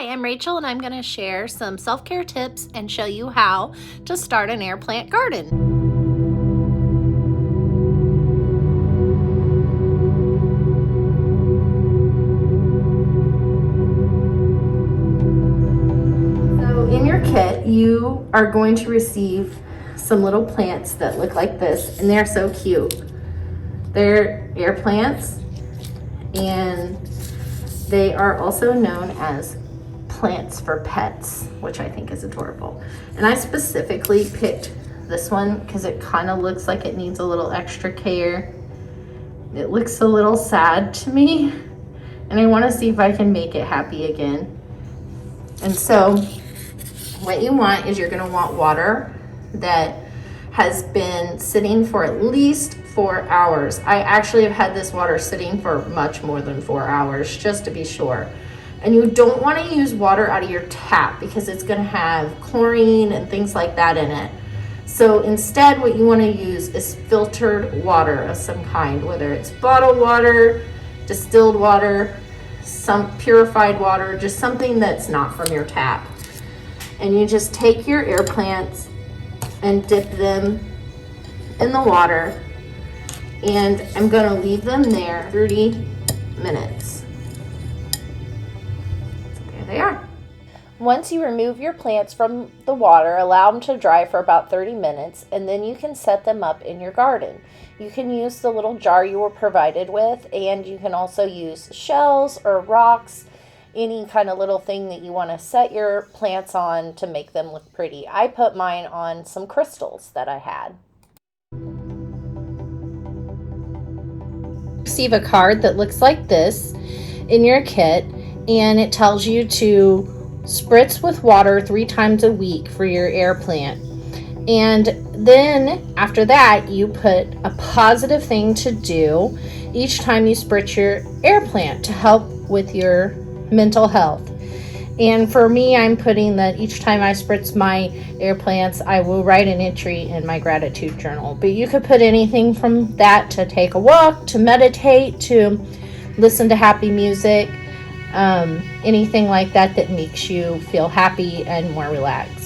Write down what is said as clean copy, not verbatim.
Hi, I'm Rachel and I'm going to share some self-care tips and show you how to start an air plant garden. So in your kit, you are going to receive some little plants that look like this, and they're so cute. They're air plants, and they are also known as plants for pets, which I think is adorable. And I specifically picked this one because it kind of looks like it needs a little extra care. It looks a little sad to me, and I want to see if I can make it happy again. And so what you want is you're going to want water that has been sitting for at least 4 hours. I actually have had this water sitting for much more than 4 hours, just to be sure. And you don't want to use water out of your tap because it's going to have chlorine and things like that in it. So instead, what you want to use is filtered water of some kind, whether it's bottled water, distilled water, some purified water, just something that's not from your tap. And you just take your air plants and dip them in the water, and I'm going to leave them there 30 minutes. There they are. Once you remove your plants from the water, allow them to dry for about 30 minutes, and then you can set them up in your garden. You can use the little jar you were provided with, and you can also use shells or rocks, any kind of little thing that you want to set your plants on to make them look pretty. I put mine on some crystals that I had. Receive a card that looks like this in your kit, and it tells you to spritz with water 3 times a week for your air plant. And then after that, you put a positive thing to do each time you spritz your air plant to help with your mental health. And for me, I'm putting that each time I spritz my air plants, I will write an entry in my gratitude journal. But you could put anything from that to take a walk, to meditate, to listen to happy music, anything like that that makes you feel happy and more relaxed.